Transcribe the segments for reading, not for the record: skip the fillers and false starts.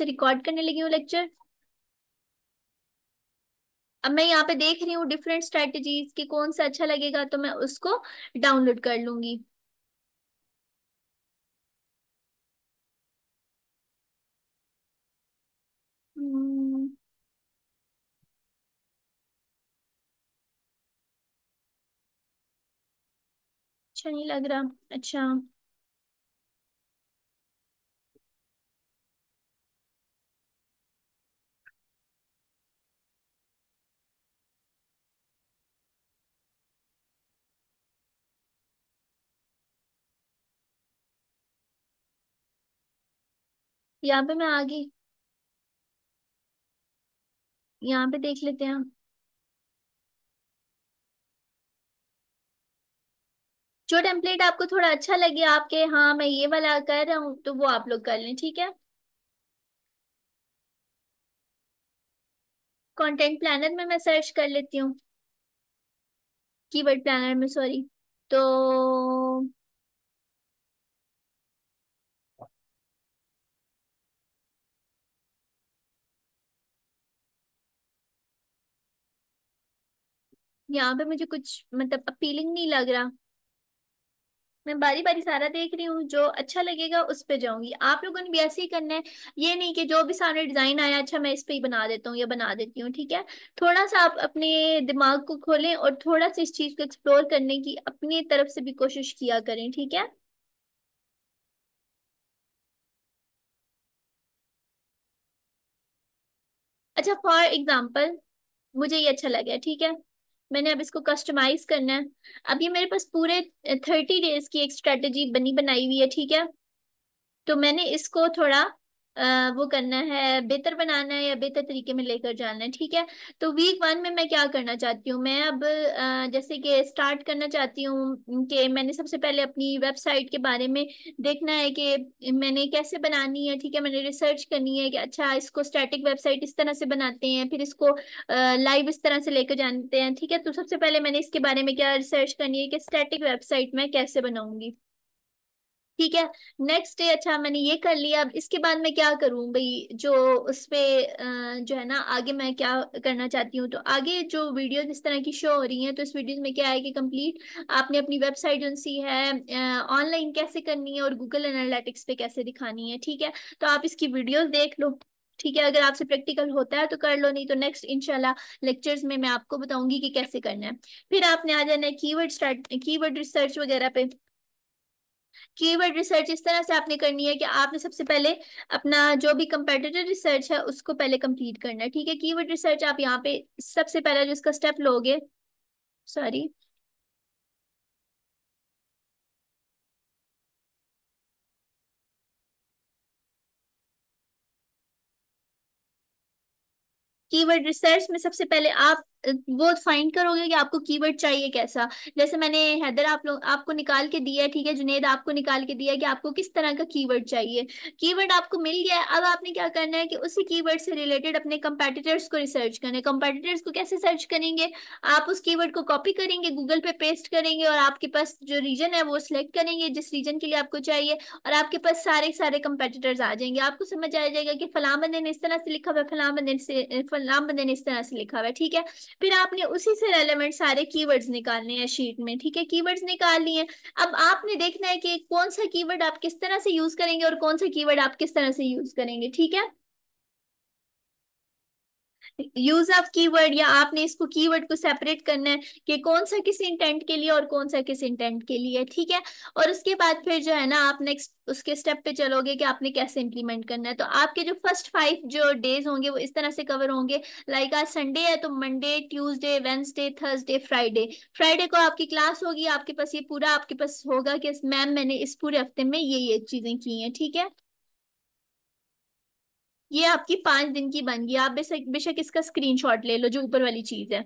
से रिकॉर्ड करने लगी हूँ लेक्चर। अब मैं यहाँ पे देख रही हूँ डिफरेंट स्ट्रेटजीज की कौन सा अच्छा लगेगा, तो मैं उसको डाउनलोड कर लूंगी। हम्म, अच्छा नहीं लग रहा। अच्छा, यहाँ पे मैं आ गई। यहाँ पे देख लेते हैं। जो टेम्पलेट आपको थोड़ा अच्छा लगे आपके, हाँ मैं ये वाला कर रहा हूँ, तो वो आप लोग कर लें, ठीक है। कंटेंट प्लानर में मैं सर्च कर लेती हूँ। कीवर्ड प्लानर में, सॉरी। तो यहाँ पे मुझे कुछ मतलब अपीलिंग नहीं लग रहा। मैं बारी बारी सारा देख रही हूँ, जो अच्छा लगेगा उस पे जाऊंगी। आप लोगों ने भी ऐसे ही करना है। ये नहीं कि जो भी सामने डिजाइन आया अच्छा मैं इस पे ही बना देता हूँ या बना देती हूँ, ठीक है। थोड़ा सा आप अपने दिमाग को खोलें और थोड़ा सा इस चीज को एक्सप्लोर करने की अपनी तरफ से भी कोशिश किया करें, ठीक है। अच्छा, फॉर एग्जाम्पल मुझे ये अच्छा लगा, ठीक है। मैंने अब इसको कस्टमाइज करना है। अब ये मेरे पास पूरे 30 डेज की एक स्ट्रेटेजी बनी बनाई हुई है, ठीक है। तो मैंने इसको थोड़ा वो करना है, बेहतर बनाना है या बेहतर तरीके में लेकर जाना है, ठीक है। तो वीक 1 में मैं क्या करना चाहती हूँ, मैं अब जैसे कि स्टार्ट करना चाहती हूँ कि मैंने सबसे पहले अपनी वेबसाइट के बारे में देखना है कि मैंने कैसे बनानी है, ठीक है। मैंने रिसर्च करनी है कि अच्छा इसको स्टैटिक वेबसाइट इस तरह से बनाते हैं, फिर इसको लाइव इस तरह से लेकर जानते हैं, ठीक है। तो सबसे पहले मैंने इसके बारे में क्या रिसर्च करनी है कि स्टैटिक वेबसाइट मैं कैसे बनाऊंगी, ठीक है। नेक्स्ट डे, अच्छा मैंने ये कर लिया, अब इसके बाद मैं क्या करूं भाई, जो उस पे जो है ना आगे मैं क्या करना चाहती हूँ। तो आगे जो वीडियो इस तरह की शो हो रही हैं, तो इस वीडियो में क्या है कि कंप्लीट आपने अपनी वेबसाइट जो सी है ऑनलाइन कैसे करनी है और गूगल एनालिटिक्स पे कैसे दिखानी है, ठीक है। तो आप इसकी वीडियोस देख लो, ठीक है। अगर आपसे प्रैक्टिकल होता है तो कर लो, नहीं तो नेक्स्ट इंशाल्लाह लेक्चर्स में मैं आपको बताऊंगी कि कैसे करना है। फिर आपने आ जाना है कीवर्ड रिसर्च वगैरह पे। कीवर्ड रिसर्च इस तरह से आपने करनी है कि आपने सबसे पहले अपना जो भी कंपेटिटिव रिसर्च है उसको पहले कंप्लीट करना है, ठीक है। कीवर्ड रिसर्च आप यहाँ पे सबसे पहला जो इसका स्टेप लोगे, सॉरी, कीवर्ड रिसर्च में सबसे पहले आप वो फाइंड करोगे कि आपको कीवर्ड चाहिए कैसा। जैसे मैंने हैदर आप लोग आपको निकाल के दिया है, ठीक है। जुनेद आपको निकाल के दिया है कि आपको किस तरह का कीवर्ड चाहिए। कीवर्ड आपको मिल गया है, अब आपने क्या करना है कि उसी कीवर्ड से रिलेटेड अपने कंपेटिटर्स को रिसर्च करना है। कंपेटिटर्स को कैसे सर्च करेंगे, आप उस कीवर्ड को कॉपी करेंगे, गूगल पे पेस्ट करेंगे और आपके पास जो रीजन है वो सिलेक्ट करेंगे जिस रीजन के लिए आपको चाहिए, और आपके पास सारे सारे कंपेटिटर्स आ जाएंगे। आपको समझ आ जाएगा कि फलां बंदे ने इस तरह से लिखा हुआ है, फलां बंदे ने इस तरह से लिखा हुआ है, ठीक है। फिर आपने उसी से रेलेवेंट सारे कीवर्ड्स निकालने हैं शीट में, ठीक है। कीवर्ड्स निकाल लिए। अब आपने देखना है कि कौन सा कीवर्ड आप किस तरह से यूज करेंगे और कौन सा कीवर्ड आप किस तरह से यूज करेंगे, ठीक है। यूज ऑफ कीवर्ड, या आपने इसको कीवर्ड को सेपरेट करना है कि कौन सा किस इंटेंट के लिए और कौन सा किस इंटेंट के लिए, ठीक है। और उसके बाद फिर जो है ना आप नेक्स्ट उसके स्टेप पे चलोगे कि आपने कैसे इंप्लीमेंट करना है। तो आपके जो फर्स्ट 5 जो डेज होंगे वो इस तरह से कवर होंगे। लाइक आज संडे है तो Monday, Tuesday, Wednesday, Thursday, Friday. Friday को आपकी क्लास होगी, आपके पास ये पूरा आपके पास होगा कि मैम मैंने इस पूरे हफ्ते में ये चीजें की हैं, ठीक है। ये आपकी 5 दिन की बन गई। आप बेशक बेशक इसका स्क्रीनशॉट ले लो जो ऊपर वाली चीज है,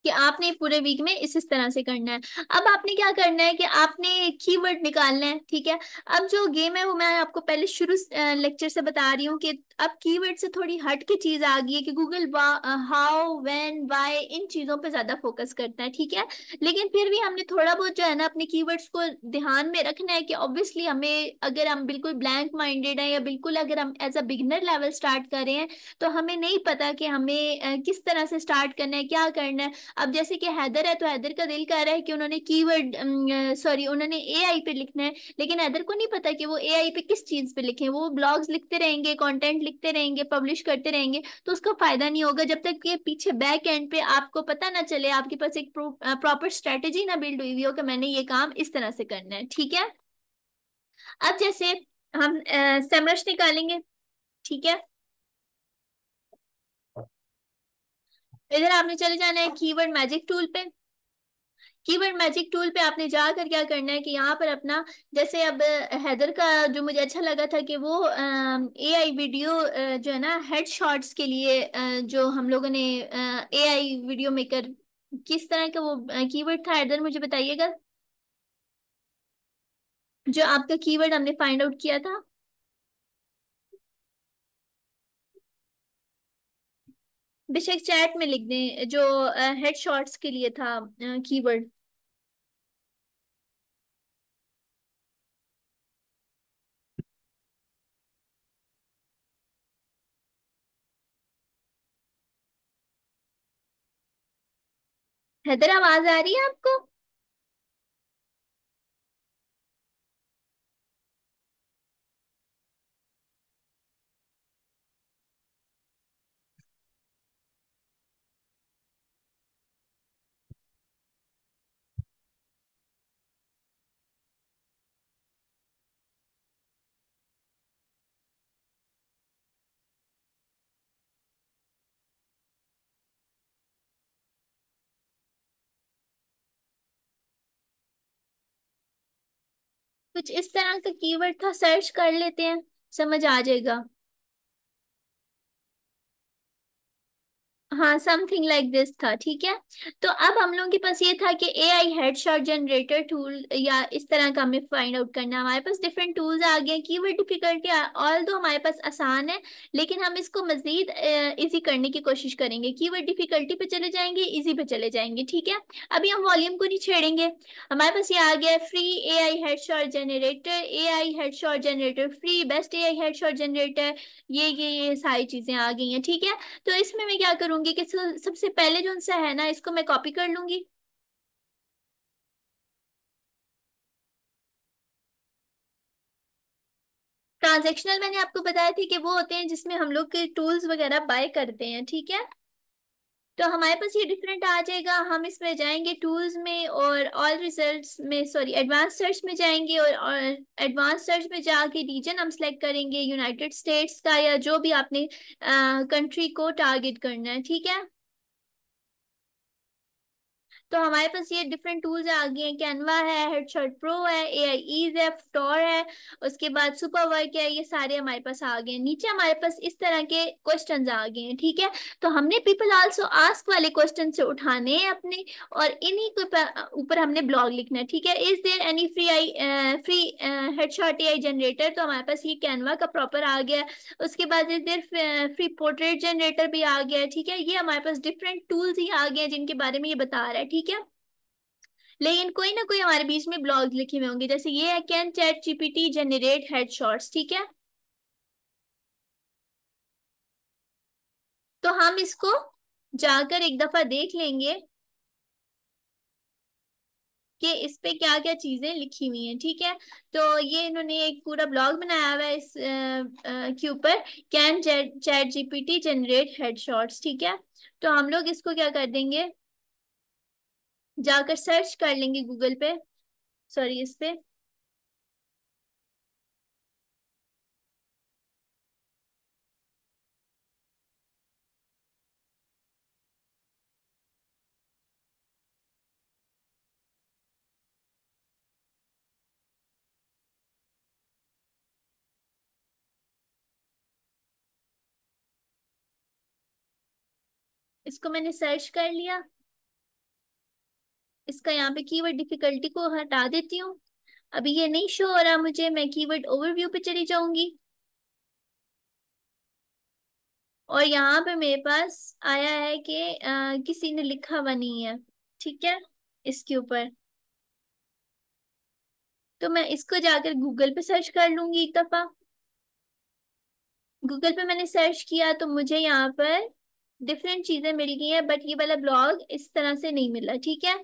कि आपने पूरे वीक में इस तरह से करना है। अब आपने क्या करना है कि आपने कीवर्ड निकालना है, ठीक है। अब जो गेम है वो मैं आपको पहले शुरू लेक्चर से बता रही हूँ कि अब कीवर्ड से थोड़ी हट के चीज आ गई है कि Google how when why in चीजों पे ज्यादा फोकस करता है, ठीक है। लेकिन फिर भी हमने थोड़ा बहुत जो है ना अपने कीवर्ड्स को ध्यान में रखना है कि ऑब्वियसली हमें, अगर हम बिल्कुल ब्लैंक माइंडेड है या बिल्कुल अगर हम as a beginner level start कर रहे हैं तो हमें नहीं पता कि हमें किस तरह से स्टार्ट करना है, क्या करना है। अब जैसे कि हैदर है तो हैदर का दिल कर रहा है कि उन्होंने कीवर्ड, सॉरी उन्होंने एआई पे लिखना है, लेकिन हैदर को नहीं पता कि वो एआई पे किस चीज पे लिखें। वो ब्लॉग्स लिखते रहेंगे, कंटेंट लिखते रहेंगे, पब्लिश करते रहेंगे, तो उसका फायदा नहीं होगा जब तक कि पीछे बैक एंड पे आपको पता ना चले, आपके पास एक प्रॉपर स्ट्रेटेजी ना बिल्ड हुई हुई हो कि मैंने ये काम इस तरह से करना है, ठीक है। अब जैसे हम सेमरश निकालेंगे, ठीक है। इधर आपने चले जाना है कीवर्ड मैजिक टूल पे। कीवर्ड मैजिक टूल पे आपने जाकर क्या करना है कि यहाँ पर अपना, जैसे अब हैदर का जो मुझे अच्छा लगा था कि वो एआई वीडियो जो है ना हेड शॉट्स के लिए जो हम लोगों ने एआई वीडियो मेकर, किस तरह का वो कीवर्ड था हैदर, मुझे बताइएगा। जो आपका कीवर्ड हमने फाइंड आउट किया था। बेशक चैट में लिख दें, जो हेड शॉट्स के लिए था कीवर्ड। हैदर आवाज आ रही है आपको? कुछ इस तरह का कीवर्ड था, सर्च कर लेते हैं, समझ आ जाएगा। हाँ, समथिंग लाइक दिस था, ठीक है। तो अब हम लोगों के पास ये था कि एआई हेडशॉट जनरेटर टूल या इस तरह का हमें फाइंड आउट करना है। हमारे पास डिफरेंट टूल्स आ गए। कीवर्ड डिफिकल्टी ऑल दो हमारे पास आसान है, लेकिन हम इसको मजीद इजी करने की कोशिश करेंगे। कीवर्ड डिफिकल्टी पे चले जाएंगे, इजी पे चले जाएंगे, ठीक है। अभी हम वॉल्यूम को नहीं छेड़ेंगे। हमारे पास ये आ गया free AI headshot generator, AI headshot generator free, best AI headshot generator, ये सारी चीजें आ गई हैं, ठीक है। तो इसमें मैं क्या करूंगी कि सबसे पहले जो सा है ना, इसको मैं कॉपी कर लूंगी। ट्रांजेक्शनल मैंने आपको बताया थी कि वो होते हैं जिसमें हम लोग के टूल्स वगैरह बाय करते हैं, ठीक है। तो हमारे पास ये डिफरेंट आ जाएगा। हम इसमें जाएंगे टूल्स में और ऑल रिजल्ट्स में, सॉरी एडवांस सर्च में जाएंगे, और एडवांस सर्च में जाके रीजन हम सेलेक्ट करेंगे यूनाइटेड स्टेट्स का, या जो भी आपने कंट्री को टारगेट करना है, ठीक है। तो हमारे पास ये डिफरेंट टूल्स आ गए हैं, कैनवा है, हेडशॉट प्रो है, एआई ईज है, फ्टोर है, उसके बाद सुपर वर्क है, ये सारे हमारे पास आ गए हैं। नीचे हमारे पास इस तरह के क्वेश्चंस आ गए हैं, ठीक है। तो हमने पीपल आल्सो आस्क वाले क्वेश्चन से उठाने हैं अपने, और इन्हीं के ऊपर हमने ब्लॉग लिखना है, ठीक है। Is there any free headshot AI generator, तो हमारे पास ये कैनवा का प्रॉपर आ गया है। उसके बाद is there free portrait generator भी आ गया है, ठीक है। ये हमारे पास डिफरेंट टूल्स ही आ गए हैं जिनके बारे में ये बता रहा है, ठीक है। लेकिन कोई ना कोई हमारे बीच में ब्लॉग लिखे हुए होंगे, जैसे ये है can chat GPT generate headshots, ठीक है। तो हम इसको जाकर एक दफा देख लेंगे कि इस पे क्या क्या चीजें लिखी हुई हैं, ठीक है। तो ये इन्होंने एक पूरा ब्लॉग बनाया हुआ है इस के ऊपर, can chat GPT generate headshots, ठीक है। तो हम लोग इसको क्या कर देंगे, जाकर सर्च कर लेंगे गूगल पे, सॉरी इस पे। इसको मैंने सर्च कर लिया। इसका यहाँ पे कीवर्ड डिफिकल्टी को हटा देती हूँ। अभी ये नहीं शो हो रहा मुझे, मैं कीवर्ड ओवरव्यू पे चली जाऊंगी और यहाँ पे मेरे पास आया है कि किसी ने लिखा हुआ नहीं है, ठीक है, इसके ऊपर। तो मैं इसको जाकर गूगल पे सर्च कर लूंगी एक दफा। गूगल पे मैंने सर्च किया तो मुझे यहाँ पर डिफरेंट चीजें मिल गई है, बट ये वाला ब्लॉग इस तरह से नहीं मिला, ठीक है।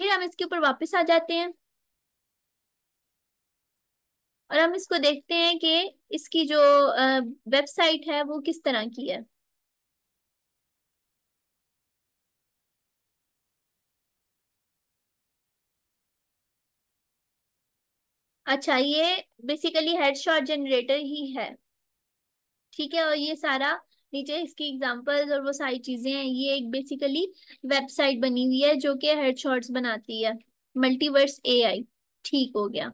फिर हम इसके ऊपर वापस आ जाते हैं और हम इसको देखते हैं कि इसकी जो वेबसाइट है वो किस तरह की है। अच्छा, ये बेसिकली हेडशॉट जनरेटर ही है, ठीक है। और ये सारा नीचे इसकी एग्जांपल्स और वो सारी चीजें हैं। ये एक बेसिकली वेबसाइट बनी हुई है जो कि हेडशॉट्स बनाती है, मल्टीवर्स एआई। ठीक हो गया।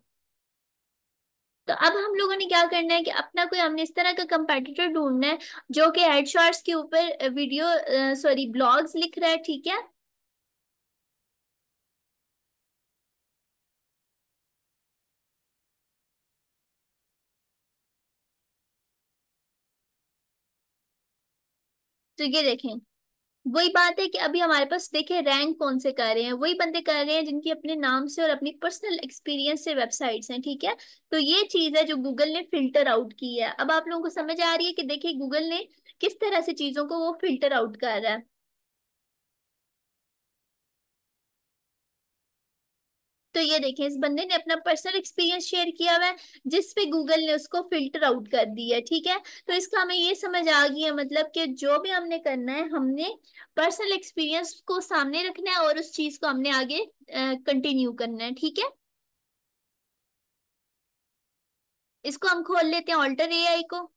तो अब हम लोगों ने क्या करना है कि अपना कोई हमने इस तरह का कंपेटिटर ढूंढना है जो कि हेडशॉट्स के ऊपर वीडियो सॉरी ब्लॉग्स लिख रहा है, ठीक है। तो ये देखें, वही बात है कि अभी हमारे पास देखें रैंक कौन से कर रहे हैं, वही बंदे कर रहे हैं जिनकी अपने नाम से और अपनी पर्सनल एक्सपीरियंस से वेबसाइट्स हैं, ठीक है। तो ये चीज है जो गूगल ने फिल्टर आउट की है। अब आप लोगों को समझ आ रही है कि देखिए गूगल ने किस तरह से चीजों को वो फिल्टर आउट कर रहा है। तो ये देखें, इस बंदे ने अपना पर्सनल एक्सपीरियंस शेयर किया हुआ है जिस पे गूगल ने उसको फिल्टर आउट कर दिया है, ठीक है। तो इसका हमें ये समझ आ गया, मतलब कि जो भी हमने करना है हमने पर्सनल एक्सपीरियंस को सामने रखना है और उस चीज को हमने आगे कंटिन्यू करना है, ठीक है। इसको हम खोल लेते हैं ऑल्टर एआई को।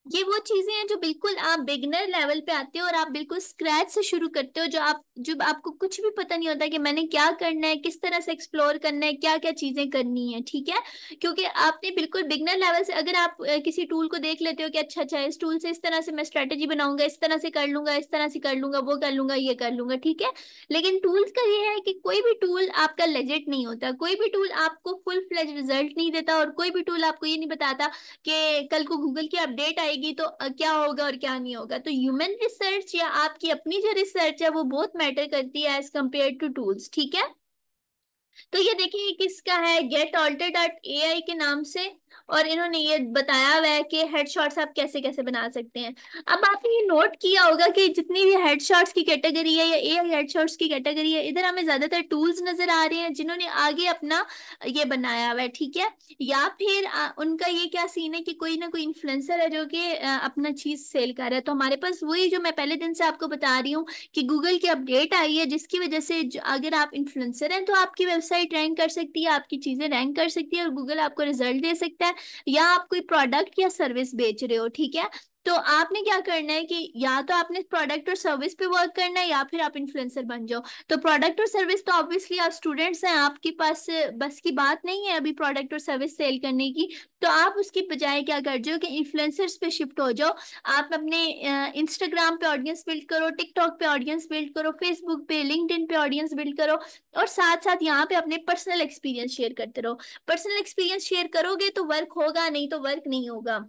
ये वो चीजें हैं जो बिल्कुल आप बिगनर लेवल पे आते हो और आप बिल्कुल स्क्रैच से शुरू करते हो, जो आपको कुछ भी पता नहीं होता कि मैंने क्या करना है, किस तरह से एक्सप्लोर करना है, क्या क्या चीजें करनी है, ठीक है। क्योंकि आपने बिल्कुल बिगनर लेवल से अगर आप किसी टूल को देख लेते हो कि अच्छा अच्छा इस टूल से इस तरह से मैं स्ट्रेटेजी बनाऊंगा, इस तरह से कर लूंगा, इस तरह से कर लूंगा, वो कर लूंगा, ये कर लूंगा, ठीक है। लेकिन टूल्स का ये है कि कोई भी टूल आपका लेजिट नहीं होता, कोई भी टूल आपको फुल फ्लेज रिजल्ट नहीं देता और कोई भी टूल आपको ये नहीं बताता कि कल को गूगल की अपडेट आएगी तो क्या होगा और क्या नहीं होगा। तो ह्यूमन रिसर्च या आपकी अपनी जो रिसर्च है वो बहुत मैटर करती है एज कम्पेयर टू टूल्स, ठीक है। तो ये देखिए ये किसका है, गेट ऑल्टर डॉट एआई के नाम से। और इन्होंने ये बताया हुआ है कि हेडशॉट्स आप कैसे कैसे बना सकते हैं। अब आपने ये नोट किया होगा कि जितनी भी हेडशॉट्स की कैटेगरी है या एआई हेडशॉट्स की कैटेगरी है, इधर हमें ज्यादातर टूल्स नजर आ रहे हैं जिन्होंने आगे अपना ये बनाया हुआ है, ठीक है। या फिर उनका ये क्या सीन है कि कोई ना कोई इन्फ्लुएंसर है जो कि अपना चीज सेल कर रहा है। तो हमारे पास वही जो मैं पहले दिन से आपको बता रही हूँ कि गूगल की अपडेट आई है जिसकी वजह से अगर आप इन्फ्लुएंसर हैं तो आपकी वेबसाइट रैंक कर सकती है, आपकी चीजें रैंक कर सकती है और गूगल आपको रिजल्ट दे सकता है। या आप कोई प्रोडक्ट या सर्विस बेच रहे हो, ठीक है। तो आपने क्या करना है कि या तो आपने प्रोडक्ट और सर्विस पे वर्क करना है या फिर आप इन्फ्लुएंसर बन जाओ। तो प्रोडक्ट और सर्विस तो ऑब्वियसली आप स्टूडेंट्स हैं, आपके पास बस की बात नहीं है अभी प्रोडक्ट और सर्विस सेल करने की। तो आप उसकी बजाय क्या कर जाओ कि इन्फ्लुएंसर्स पे शिफ्ट हो जाओ। आप अपने इंस्टाग्राम पे ऑडियंस बिल्ड करो, टिकटॉक पे ऑडियंस बिल्ड करो, फेसबुक पे लिंक्डइन पे ऑडियंस बिल्ड करो और साथ साथ यहाँ पे अपने पर्सनल एक्सपीरियंस शेयर करते रहो। पर्सनल एक्सपीरियंस शेयर करोगे तो वर्क होगा, नहीं तो वर्क नहीं होगा,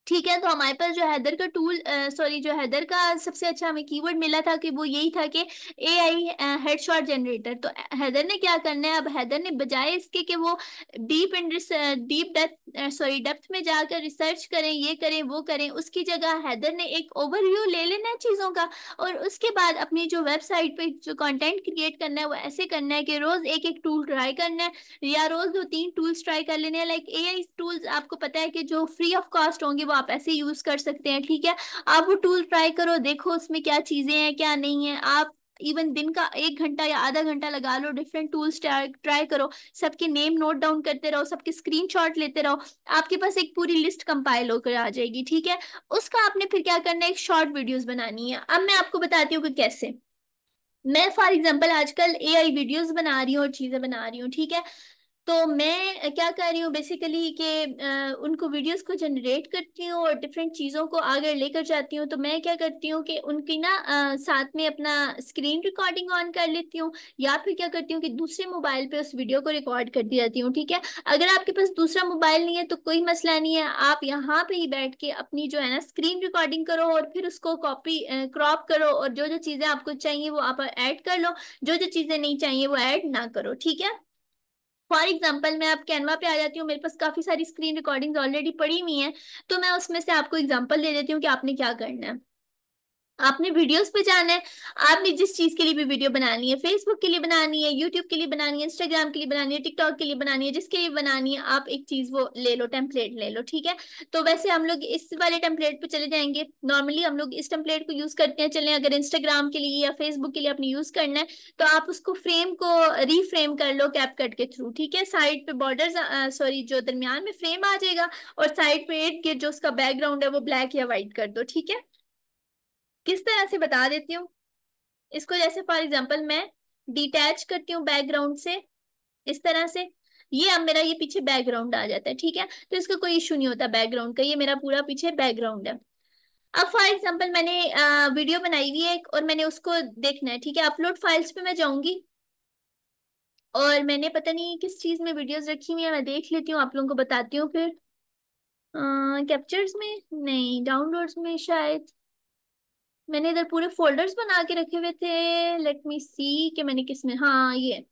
ठीक है। तो हमारे पास जो हैदर का टूल सॉरी जो हैदर का सबसे अच्छा हमें कीवर्ड मिला था कि वो यही था कि एआई हेडशॉट जनरेटर। तो हैदर ने क्या करना है, अब हैदर ने बजाय इसके कि वो डीप डेप्थ सॉरी डेप्थ में जाकर रिसर्च करें, ये करें वो करें, उसकी जगह हैदर ने एक ओवरव्यू ले लेना है चीज़ों का और उसके बाद अपनी जो वेबसाइट पे जो कंटेंट क्रिएट करना है वो ऐसे करना है कि रोज एक एक टूल ट्राई करना है या रोज दो तीन टूल्स ट्राई कर लेने हैं। लाइक एआई टूल्स आपको पता है कि जो फ्री ऑफ कॉस्ट होंगे वो आप ऐसे यूज कर सकते हैं, ठीक है। आप वो टूल ट्राई करो, देखो उसमें क्या चीजें हैं क्या नहीं है। आप इवन दिन का 1 घंटा या आधा घंटा लगा लो, डिफरेंट टूल्स ट्राई ट्राई करो, सबके नेम नोट डाउन करते रहो, सबके स्क्रीनशॉट लेते रहो। आपके पास एक पूरी लिस्ट कंपाइल होकर आ जाएगी, ठीक है। उसका आपने फिर क्या करना है, एक शॉर्ट वीडियोस बनानी है। अब मैं आपको बताती हूँ कि कैसे। मैं फॉर एग्जांपल आजकल एआई वीडियोस बना रही हूँ और चीजें बना रही हूँ, ठीक है। तो मैं क्या कर रही हूँ बेसिकली कि उनको वीडियोस को जनरेट करती हूँ और डिफरेंट चीज़ों को आगे लेकर जाती हूँ। तो मैं क्या करती हूँ कि उनकी ना साथ में अपना स्क्रीन रिकॉर्डिंग ऑन कर लेती हूँ, या फिर क्या करती हूँ कि दूसरे मोबाइल पे उस वीडियो को रिकॉर्ड कर दी जाती हूँ। ठीक है, अगर आपके पास दूसरा मोबाइल नहीं है तो कोई मसला नहीं है, आप यहाँ पे ही बैठ के अपनी जो है ना स्क्रीन रिकॉर्डिंग करो और फिर उसको कॉपी क्रॉप करो, और जो जो चीज़ें आपको चाहिए वो आप ऐड कर लो, जो जो चीज़ें नहीं चाहिए वो ऐड ना करो। ठीक है, फॉर एग्जाम्पल मैं आप कैनवा पे आ जाती हूँ, मेरे पास काफी सारी स्क्रीन रिकॉर्डिंग्स ऑलरेडी पड़ी हुई हैं। तो मैं उसमें से आपको एग्जांपल दे देती हूँ कि आपने क्या करना है। आपने वीडियोस पे जाना है, आपने जिस चीज के लिए भी वीडियो बनानी है, फेसबुक के लिए बनानी है, यूट्यूब के लिए बनानी है, इंस्टाग्राम के लिए बनानी है, टिकटॉक के लिए बनानी है, जिसके लिए बनानी है आप एक चीज वो ले लो, टेम्पलेट ले लो। ठीक है, तो वैसे हम लोग इस वाले टेम्पलेट पे चले जाएंगे। नॉर्मली हम लोग इस टेम्पलेट को यूज करते हैं। चलें, अगर इंस्टाग्राम के लिए या फेसबुक के लिए आपने यूज करना है तो आप उसको फ्रेम को रीफ्रेम कर लो कैपकट के थ्रू। ठीक है, साइड पे बॉर्डर, सॉरी, जो दरमियान में फ्रेम आ जाएगा, और साइड पे इर्द गिर्द जो उसका बैकग्राउंड है वो ब्लैक या व्हाइट कर दो। ठीक है, किस तरह से बता देती हूँ इसको। जैसे फॉर एग्जांपल मैं डिटैच करती हूँ बैकग्राउंड से, इस तरह से, ये अब मेरा ये पीछे बैकग्राउंड आ जाता है। ठीक है, तो इसका कोई इशू नहीं होता बैकग्राउंड का, ये मेरा पूरा पीछे बैकग्राउंड है। अब फॉर एग्जांपल मैंने वीडियो बनाई हुई है एक, और मैंने उसको देखना है। ठीक है, अपलोड फाइल्स पे मैं जाऊंगी, और मैंने पता नहीं किस चीज में वीडियोस रखी हुई है, मैं देख लेती हूँ, आप लोगों को बताती हूँ फिर। कैप्चर्स में नहीं, डाउनलोड्स में शायद। मैंने इधर पूरे फोल्डर्स बना के रखे हुए थे, लेट मी सी कि मैंने किस में, हाँ ये।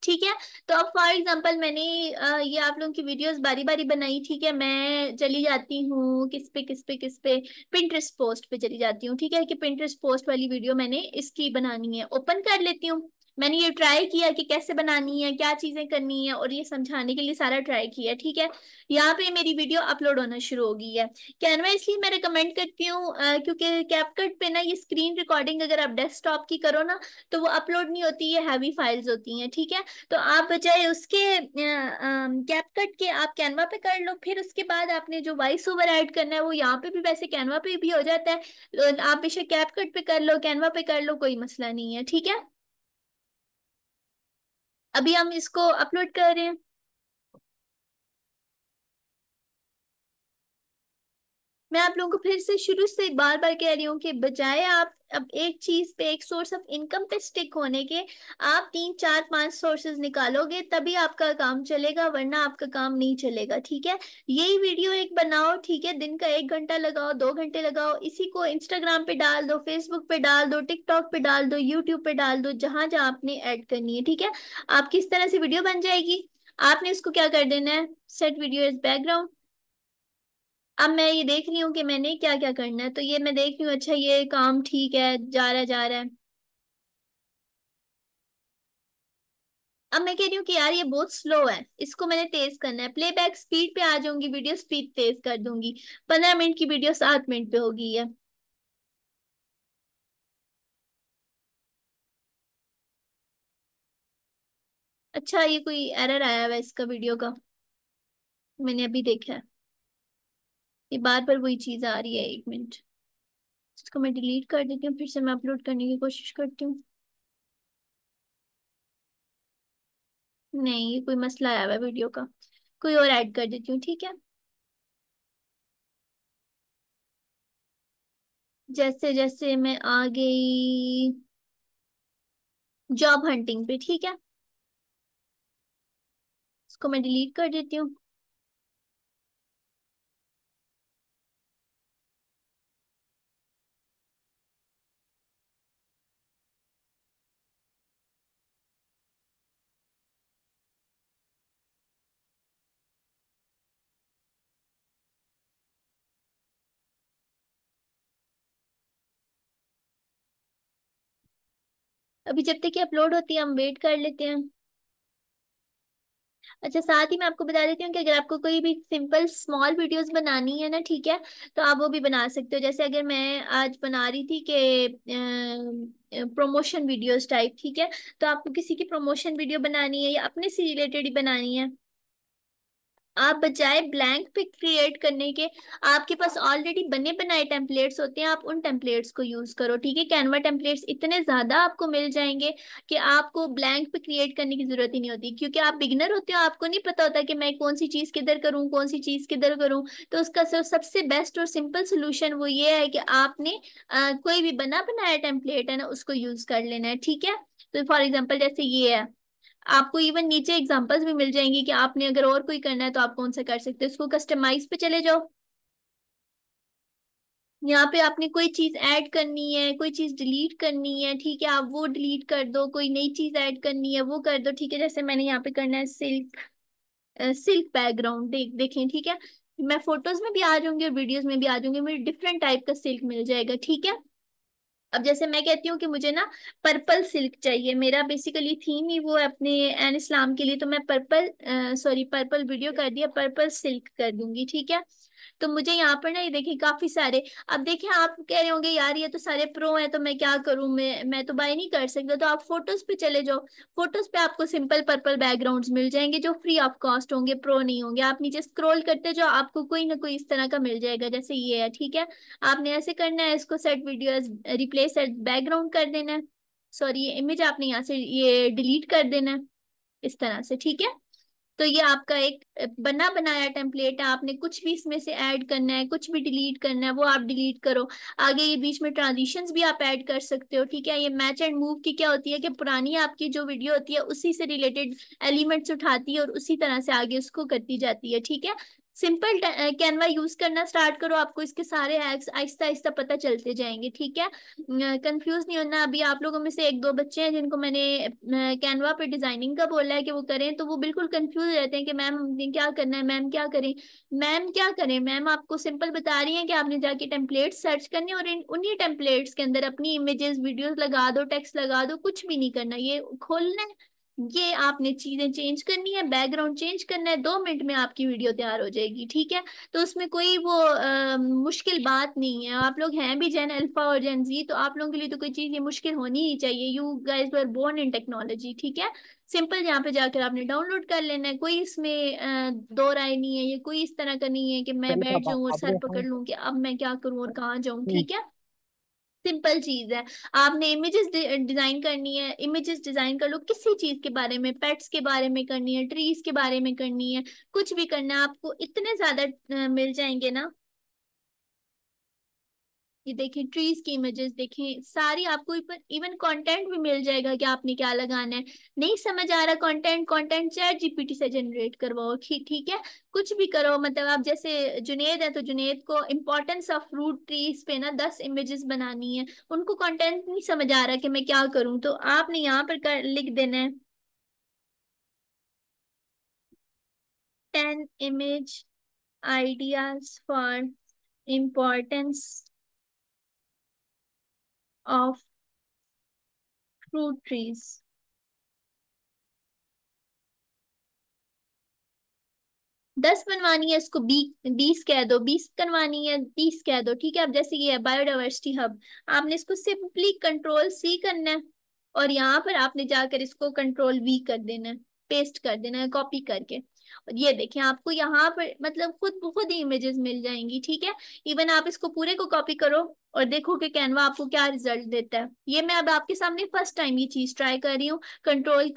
ठीक है, तो अब फॉर एग्जांपल मैंने ये आप लोगों की वीडियोस बारी बारी बनाई। ठीक है, मैं चली जाती हूँ किस पे किस पे किस पे, पिंटरेस्ट पोस्ट पे चली जाती हूँ। ठीक है, कि पिंटरेस्ट पोस्ट वाली वीडियो मैंने इसकी बनानी है, ओपन कर लेती हूँ। मैंने ये ट्राई किया कि कैसे बनानी है, क्या चीजें करनी है, और ये समझाने के लिए सारा ट्राई किया। ठीक है, यहाँ पे मेरी वीडियो अपलोड होना शुरू हो गई है। कैनवा इसलिए मैं रिकमेंड करती हूँ क्योंकि कैपकट पे ना ये स्क्रीन रिकॉर्डिंग अगर आप डेस्कटॉप की करो ना तो वो अपलोड नहीं होती, ये हैवी फाइल्स होती हैं। ठीक है, तो आप बजाय उसके कैपकट के आप कैनवा पे कर लो, फिर उसके बाद आपने जो वॉइस ओवर ऐड करना है वो यहाँ पे भी, वैसे कैनवा पे भी हो जाता है, तो आप बेशक कैपकट पे कर लो, कैनवा पे कर लो, कोई मसला नहीं है। ठीक है, अभी हम इसको अपलोड कर रहे हैं। मैं आप लोगों को फिर से शुरू से बार बार कह रही हूँ कि बजाय आप अब एक चीज पे, एक सोर्स ऑफ इनकम पे स्टिक होने के, आप 3 4 5 सोर्सेज निकालोगे तभी आपका काम चलेगा, वरना आपका काम नहीं चलेगा। ठीक है, यही वीडियो एक बनाओ, ठीक है, दिन का 1 घंटा लगाओ, 2 घंटे लगाओ, इसी को इंस्टाग्राम पे डाल दो, फेसबुक पे डाल दो, टिकटॉक पे डाल दो, यूट्यूब पे डाल दो, जहां जहां आपने ऐड करनी है। ठीक है, आपकी इस तरह से वीडियो बन जाएगी। आपने इसको क्या कर देना है, सेट वीडियो एज बैकग्राउंड। अब मैं ये देख रही हूँ कि मैंने क्या क्या करना है, तो ये मैं देख रही हूँ, अच्छा ये काम ठीक है, जा रहा है जा रहा है। अब मैं कह रही हूँ कि यार ये बहुत स्लो है, इसको मैंने तेज करना है, प्लेबैक स्पीड पे आ जाऊंगी, वीडियो स्पीड तेज कर दूंगी, 15 मिनट की वीडियो 7 मिनट पे होगी है। अच्छा, ये कोई एरर आया हुआ है इसका वीडियो का, मैंने अभी देखा है, ये बार बार वही चीज आ रही है। 1 मिनट, इसको मैं डिलीट कर देती हूँ, फिर से मैं अपलोड करने की कोशिश करती हूँ। नहीं, ये कोई मसला आया हुआ है वीडियो का, कोई और ऐड कर देती हूँ। ठीक है, जैसे जैसे मैं आ गई जॉब हंटिंग पे। ठीक है, इसको मैं डिलीट कर देती हूँ। अभी जब तक ये अपलोड होती है हम वेट कर लेते हैं। अच्छा, साथ ही मैं आपको बता देती हूँ कि अगर आपको कोई भी सिंपल स्मॉल वीडियोस बनानी है ना, ठीक है, तो आप वो भी बना सकते हो। जैसे अगर मैं आज बना रही थी कि प्रमोशन वीडियोस टाइप, ठीक है, तो आपको किसी की प्रमोशन वीडियो बनानी है या अपने से रिलेटेड ही बनानी है, आप बजाय ब्लैंक पिक क्रिएट करने के, आपके पास ऑलरेडी बने बनाए टेम्पलेट्स होते हैं, आप उन टेम्पलेट्स को यूज करो, ठीक है। कैनवा टेम्पलेट्स इतने ज्यादा आपको मिल जाएंगे कि आपको ब्लैंक पे क्रिएट करने की जरूरत ही नहीं होती, क्योंकि आप बिगनर होते हो, आपको नहीं पता होता कि मैं कौन सी चीज किधर करूँ, कौन सी चीज किधर करूँ। तो उसका सबसे बेस्ट और सिंपल सोल्यूशन वो ये है कि आपने कोई भी बना बनाया टेम्पलेट है ना, उसको यूज कर लेना है, ठीक है। तो फॉर एग्जाम्पल जैसे ये है, आपको इवन नीचे एग्जांपल्स भी मिल जाएंगी कि आपने अगर और कोई करना है तो आप कौन सा कर सकते हो। इसको कस्टमाइज पे चले जाओ। यहाँ पे आपने कोई चीज ऐड करनी है, कोई चीज डिलीट करनी है, ठीक है, आप वो डिलीट कर दो, कोई नई चीज ऐड करनी है वो कर दो, ठीक है। जैसे मैंने यहाँ पे करना है सिल्क, सिल्क बैकग्राउंड देखें, ठीक है। मैं फोटोज में भी आ जाऊंगी और वीडियोज में भी आ जाऊंगी, मुझे डिफरेंट टाइप का सिल्क मिल जाएगा, ठीक है। अब जैसे मैं कहती हूँ कि मुझे ना पर्पल सिल्क चाहिए, मेरा बेसिकली थीम ही वो है अपने एन इस्लाम के लिए, तो मैं पर्पल, सॉरी पर्पल वीडियो कर दिया, पर्पल सिल्क कर दूंगी, ठीक है। तो मुझे यहाँ पर ना ये देखिए काफी सारे, अब देखिए आप कह रहे होंगे यार ये तो सारे प्रो हैं तो मैं क्या करूं, मैं तो बाय नहीं कर सकता, तो आप फोटोज पे चले जाओ। फोटोज पे आपको सिंपल पर्पल बैकग्राउंड्स मिल जाएंगे जो फ्री ऑफ कॉस्ट होंगे, प्रो नहीं होंगे। आप नीचे स्क्रॉल करते जाओ, आपको कोई ना कोई इस तरह का मिल जाएगा, जैसे ये है, ठीक है। आपने ऐसे करना है, इसको set video replace set background कर देना है, सॉरी ये इमेज आपने यहाँ से ये डिलीट कर देना है, इस तरह से, ठीक है। तो ये आपका एक बना बनाया टेम्पलेट है, आपने कुछ भी इसमें से ऐड करना है, कुछ भी डिलीट करना है वो आप डिलीट करो। आगे ये बीच में ट्रांजिशंस भी आप ऐड कर सकते हो, ठीक है। ये मैच एंड मूव की क्या होती है कि पुरानी आपकी जो वीडियो होती है उसी से रिलेटेड एलिमेंट्स उठाती है और उसी तरह से आगे उसको करती जाती है, ठीक है। सिंपल कैनवा यूज करना स्टार्ट करो, आपको इसके सारे हैक्स आहिस्ता आहिस्ता पता चलते जाएंगे, ठीक है। कंफ्यूज नहीं होना। अभी आप लोगों में से एक दो बच्चे हैं जिनको मैंने कैनवा पे डिजाइनिंग का बोला है कि वो करें, तो वो बिल्कुल कंफ्यूज रहते हैं कि मैम हमने क्या करना है, मैम क्या करें। मैम क्या करें, मैम आपको सिंपल बता रही हैं कि आपने जाके टेम्पलेट्स सर्च करने और इन उन्हीं टेम्पलेट्स के अंदर अपनी इमेजेस वीडियोस लगा दो, टेक्स्ट लगा दो, कुछ भी नहीं करना, ये खोलना है, ये आपने चीजें चेंज करनी है, बैकग्राउंड चेंज करना है, 2 मिनट में आपकी वीडियो तैयार हो जाएगी, ठीक है। तो उसमें कोई वो मुश्किल बात नहीं है। आप लोग हैं भी जेन अल्फा और जेन जी, तो आप लोगों के लिए तो कोई चीज ये मुश्किल होनी ही चाहिए, you guys were born in technology, ठीक है। सिंपल यहाँ पे जाकर आपने डाउनलोड कर लेना है, कोई इसमें दो राय नहीं है, ये कोई इस तरह का नहीं है कि मैं चलो बैठ पापा जाऊं और अब सर वो पकड़ लूं कि अब मैं क्या करूं और कहाँ जाऊं, हम्म, ठीक है। सिंपल चीज है। आपने इमेजेस डिजाइन करनी है, इमेजेस डिजाइन कर लो, किसी चीज के बारे में, पेट्स के बारे में करनी है, ट्रीज के बारे में करनी है, कुछ भी करना है, आपको इतने ज्यादा मिल जाएंगे ना। ये देखें ट्रीज की इमेजेस देखें सारी आपको, इवन कंटेंट भी मिल जाएगा कि आपने क्या लगाना है। नहीं समझ आ रहा कंटेंट, कंटेंट चैट जीपीटी से जनरेट करवाओ, ठीक ठीक है। कुछ भी करो, मतलब आप जैसे जुनेद है तो जुनेद को इम्पोर्टेंस ऑफ फ्रूट ट्रीज पे ना 10 इमेजेस बनानी है, उनको कंटेंट नहीं समझ आ रहा कि मैं क्या करूं, तो आपने यहाँ पर लिख देना है 10 image ideas for importance of fruit trees. 10 बनवानी है, इसको 20 कह दो, 20 बनवानी है 30 कह दो, ठीक है। अब जैसे ये है बायोडाइवर्सिटी हब, आपने इसको सिंपली कंट्रोल C करना है और यहाँ पर आपने जाकर इसको कंट्रोल V कर देना है, पेस्ट कर देना है कॉपी करके। और ये देखें आपको यहाँ पर मतलब खुद ब खुद ही इमेजेस मिल जाएंगी, ठीक है। इवन आप इसको पूरे को कॉपी करो और देखो कि कैनवा आपको क्या रिजल्ट देता है। ये मैं अब आपके सामने फर्स्ट टाइम ये चीज ट्राई कर रही हूँ, कंट्रोल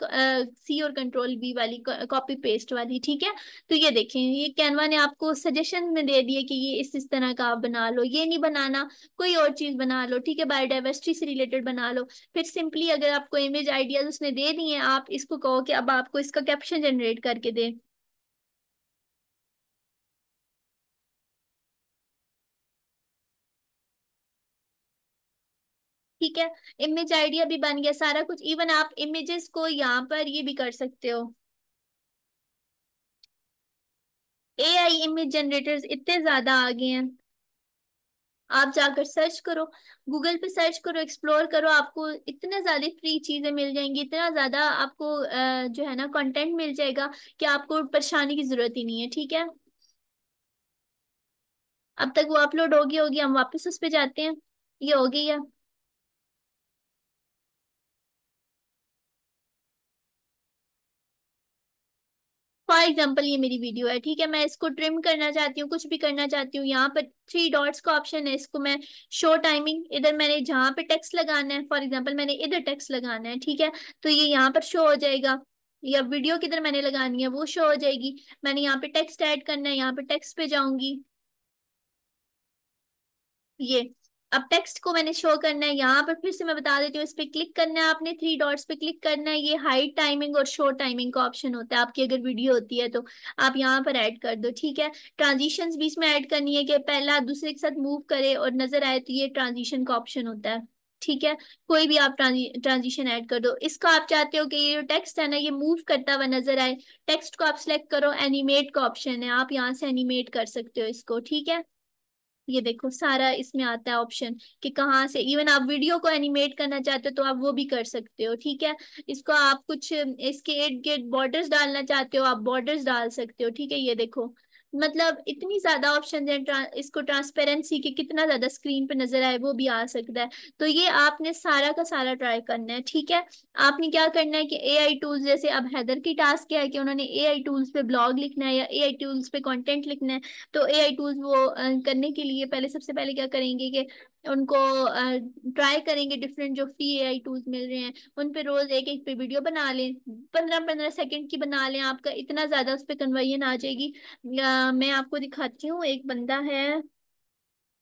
C और कंट्रोल V वाली कॉपी पेस्ट वाली, ठीक है। तो ये देखें ये कैनवा ने आपको सजेशन में दे दिया कि ये इस तरह का आप बना लो, ये नहीं बनाना कोई और चीज बना लो, ठीक है, बायोडाइवर्सिटी से रिलेटेड बना लो। फिर सिंपली अगर आपको इमेज आइडियाज उसने दे दिए हैं, आप इसको कहो कि अब आपको इसका कैप्शन जनरेट करके दे, ठीक है। इमेज आइडिया भी बन गया सारा कुछ, इवन आप इमेजेस को यहाँ पर ये भी कर सकते हो। AI इमेज जनरेटर्स इतने ज्यादा आ गए हैं, आप जाकर सर्च करो, गूगल पे सर्च करो, एक्सप्लोर करो, आपको इतने ज्यादा फ्री चीजें मिल जाएंगी, इतना ज्यादा आपको जो है ना कंटेंट मिल जाएगा कि आपको परेशानी की जरूरत ही नहीं है, ठीक है। अब तक वो अपलोड होगी हम वापस उस पे जाते हैं, ये हो गई है। फॉर एग्जाम्पल ये मेरी वीडियो है, ठीक है, मैं इसको ट्रिम करना चाहती हूँ, कुछ भी करना चाहती हूँ, यहाँ पर थ्री डॉट्स का ऑप्शन है, इसको मैं शो टाइमिंग, इधर मैंने जहाँ पे टेक्स्ट लगाना है, फॉर एग्जाम्पल मैंने इधर टेक्स्ट लगाना है, ठीक है, तो ये यहाँ पर शो हो जाएगा। या वीडियो किधर मैंने लगानी है वो शो हो जाएगी। मैंने यहाँ पे टेक्स्ट ऐड करना है, यहाँ पे टेक्स्ट पे जाऊंगी, ये अब टेक्स्ट को मैंने शो करना है, यहाँ पर फिर से मैं बता देती हूँ, इस पे क्लिक करना है आपने, थ्री डॉट्स पे क्लिक करना है, ये हाइड टाइमिंग और शो टाइमिंग का ऑप्शन होता है, आपकी अगर वीडियो होती है तो आप यहाँ पर ऐड कर दो, ठीक है। ट्रांजिशंस बीच में ऐड करनी है कि पहला दूसरे के साथ मूव करे और नजर आए, तो ये ट्रांजिशन का ऑप्शन होता है, ठीक है। कोई भी आप ट्रांजिशन ऐड कर दो, इसको आप चाहते हो कि ये जो टेक्स्ट है ना ये मूव करता हुआ नजर आए, टेक्स्ट को आप सिलेक्ट करो, एनिमेट का ऑप्शन है, आप यहाँ से एनिमेट कर सकते हो इसको, ठीक है। ये देखो सारा इसमें आता है ऑप्शन कि कहाँ से, इवन आप वीडियो को एनिमेट करना चाहते हो तो आप वो भी कर सकते हो, ठीक है। इसको आप कुछ इसके इर्द गिर्द बॉर्डर्स डालना चाहते हो, आप बॉर्डर्स डाल सकते हो, ठीक है। ये देखो मतलब इतनी ज्यादा ऑप्शन है, इसको ट्रांसपेरेंसी की कितना ज्यादा स्क्रीन पे नजर आए वो भी आ सकता है। तो ये आपने सारा का सारा ट्राई करना है, ठीक है। आपने क्या करना है कि एआई टूल्स, जैसे अब हैदर की टास्क क्या है कि उन्होंने एआई टूल्स पे ब्लॉग लिखना है या एआई टूल्स पे कंटेंट लिखना है, तो एआई टूल्स वो करने के लिए पहले सबसे पहले क्या करेंगे कि उनको ट्राई करेंगे, डिफरेंट जो फ्री एआई टूल्स मिल रहे हैं उन पे रोज एक एक पे वीडियो बना लें, 15-15 सेकंड की बना लें, आपका इतना ज्यादा उस पर कन्वर्जन आ जाएगी। मैं आपको दिखाती हूँ, एक बंदा है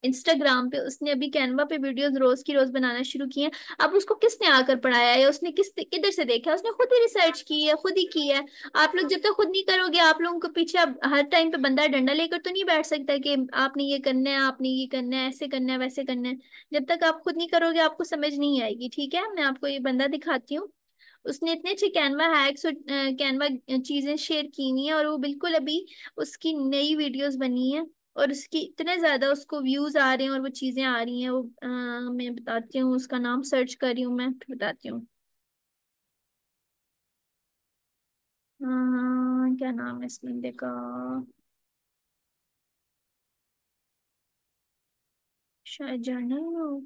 इंस्टाग्राम पे, उसने अभी कैनवा पे वीडियोस रोज की रोज बनाना शुरू की हैं। अब उसको किसने आकर पढ़ाया है, उसने किस किधर से देखा है, उसने खुद ही रिसर्च की है, खुद ही की है। आप लोग जब तक खुद नहीं करोगे, आप लोगों को पीछे अब हर टाइम पे बंदा डंडा लेकर तो नहीं बैठ सकता कि आपने ये करना है, आपने ये करना है, ऐसे करना है, वैसे करना है। जब तक आप खुद नहीं करोगे आपको समझ नहीं आएगी, ठीक है। मैं आपको ये बंदा दिखाती हूँ, उसने इतने अच्छे कैनवा हैक्स और कैनवा चीजें शेयर की हुई हैं, और वो बिल्कुल अभी उसकी नई वीडियोस बनी है, और उसकी इतने ज्यादा उसको व्यूज आ रहे हैं और वो चीजें आ रही हैं, वो मैं बताती हूँ, उसका नाम सर्च कर रही हूँ, मैं फिर बताती हूँ। क्या नाम है इस बंदे का, शायद जर्नल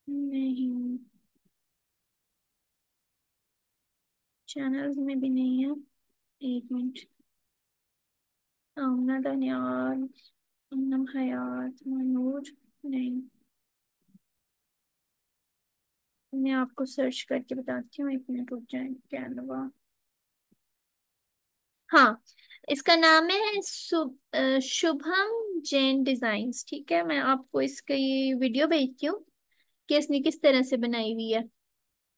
नहीं, चैनल्स में भी नहीं है, एक मिनट। आमना दानियाल, अनम हयात, मनोज, नहीं, मैं आपको सर्च करके बताती हूँ, एक मिनट रुक जाए, कैनवा, हाँ, इसका नाम है शुभम जैन डिजाइन्स, ठीक है। मैं आपको इसकी वीडियो भेजती हूँ कि इसने किस तरह से बनाई हुई है,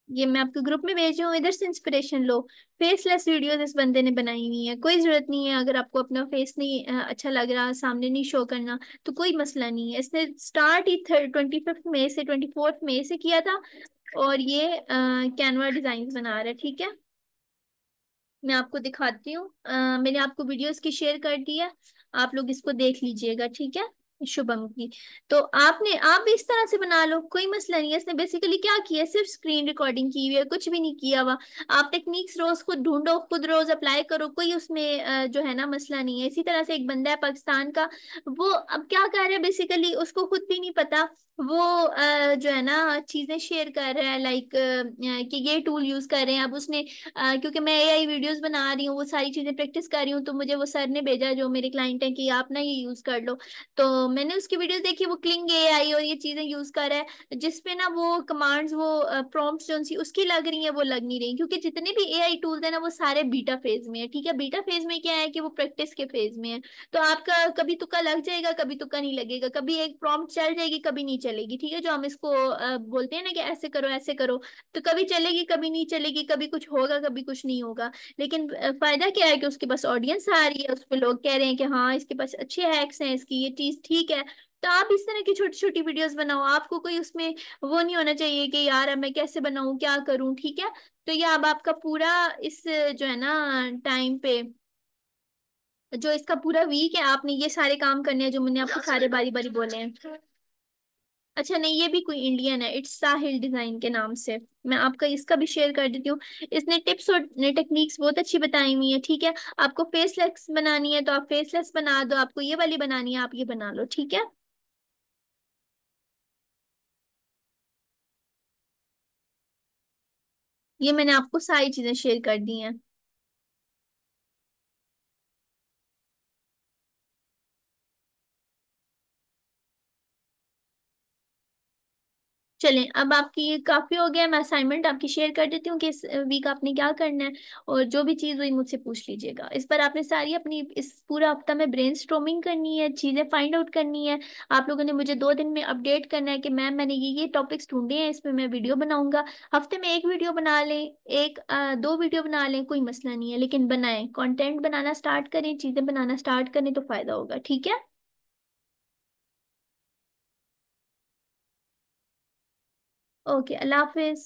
ये मैं आपके ग्रुप में भेज रही हूँ, इधर से इंस्पिरेशन लो। फेसलेस वीडियोस इस बंदे ने बनाई हुई है, कोई जरूरत नहीं है, अगर आपको अपना फेस नहीं अच्छा लग रहा, सामने नहीं शो करना, तो कोई मसला नहीं है। इसने स्टार्ट ही 25 मई से 24 मई से किया था, और ये कैनवा डिजाइन बना रहा है, ठीक है। मैं आपको दिखाती हूँ, मैंने आपको वीडियोस की शेयर कर दी है, आप लोग इसको देख लीजिएगा, ठीक है। शुभम की, तो आप भी इस तरह से बना लो, कोई मसला नहीं है। इसने बेसिकली क्या किया है, सिर्फ स्क्रीन रिकॉर्डिंग की हुई है, कुछ भी नहीं किया हुआ। आप टेक्निक्स रोज खुद ढूंढो, खुद रोज अप्लाई करो, कोई उसमें जो है ना मसला नहीं है। इसी तरह से एक बंदा है पाकिस्तान का, वो अब क्या कर रहा है, बेसिकली उसको खुद भी नहीं पता, वो जो है ना चीजें शेयर कर रहा है, लाइक कि ये टूल यूज कर रहे हैं। अब उसने क्योंकि मैं एआई वीडियोस बना रही हूँ, वो सारी चीजें प्रैक्टिस कर रही हूँ, तो मुझे वो सर ने भेजा, जो मेरे क्लाइंट हैं, कि आप ना ये यूज कर लो। तो मैंने उसकी वीडियोस देखी, वो क्लिंग एआई और ये चीजें यूज कर रहा है, जिसपे ना वो कमांड्स, वो प्रॉम्प्ट्स जो सी उसकी लग रही है वो लग नहीं रही, क्योंकि जितने भी एआई टूल्स है ना वो सारे बीटा फेज में है, ठीक है। बीटा फेज में क्या है कि वो प्रैक्टिस के फेज में है, तो आपका कभी तुक्का लग जाएगा, कभी तुक्का नहीं लगेगा, कभी एक प्रॉम्प्ट चल जाएगी, कभी नहीं चलेगी, ठीक है। जो हम इसको बोलते हैं ना कि ऐसे करो ऐसे करो, तो कभी चलेगी, कभी नहीं चलेगी, कभी कुछ होगा, कभी कुछ नहीं होगा। लेकिन फायदा क्या है कि उसके पास ऑडियंस आ रही है, उस पे लोग कह रहे हैं कि हाँ इसके पास अच्छे हैक्स हैं, इसकी ये चीज ठीक है। तो आप इस तरह की छोटी छोटी वीडियोस बनाओ, आपको कोई उसमें वो नहीं होना चाहिए कि यार अब मैं कैसे बनाऊं, क्या करूं, ठीक है। तो ये अब आपका पूरा इस जो है ना टाइम पे, जो इसका पूरा वीक है, आपने ये सारे काम करने हैं जो मैंने आपको सारे बारी बारी बोले हैं। अच्छा नहीं, ये भी कोई इंडियन है, इट्स साहिल डिजाइन के नाम से, मैं आपका इसका भी शेयर कर देती हूँ। इसने टिप्स और टेक्निक्स बहुत अच्छी बताई हुई है, ठीक है। आपको फेसलेस बनानी है तो आप फेसलेस बना दो, आपको ये वाली बनानी है आप ये बना लो, ठीक है। ये मैंने आपको सारी चीजें शेयर कर दी हैं। चलें, अब आपकी ये काफी हो गया, मैं असाइनमेंट आपकी शेयर कर देती हूँ कि इस वीक आपने क्या करना है। और जो भी चीज़ हुई मुझसे पूछ लीजिएगा। इस पर आपने सारी अपनी इस पूरा हफ्ता में ब्रेनस्टॉर्मिंग करनी है, चीजें फाइंड आउट करनी है। आप लोगों ने मुझे 2 दिन में अपडेट करना है कि मैम मैंने ये टॉपिक्स ढूंढे हैं, इस पे मैं वीडियो बनाऊंगा। हफ्ते में एक वीडियो बना लें, एक 2 वीडियो बना लें, कोई मसला नहीं है, लेकिन बनाएं, कंटेंट बनाना स्टार्ट करें, चीजें बनाना स्टार्ट करें तो फायदा होगा। ठीक है। ओके, अल्लाह हाफिज।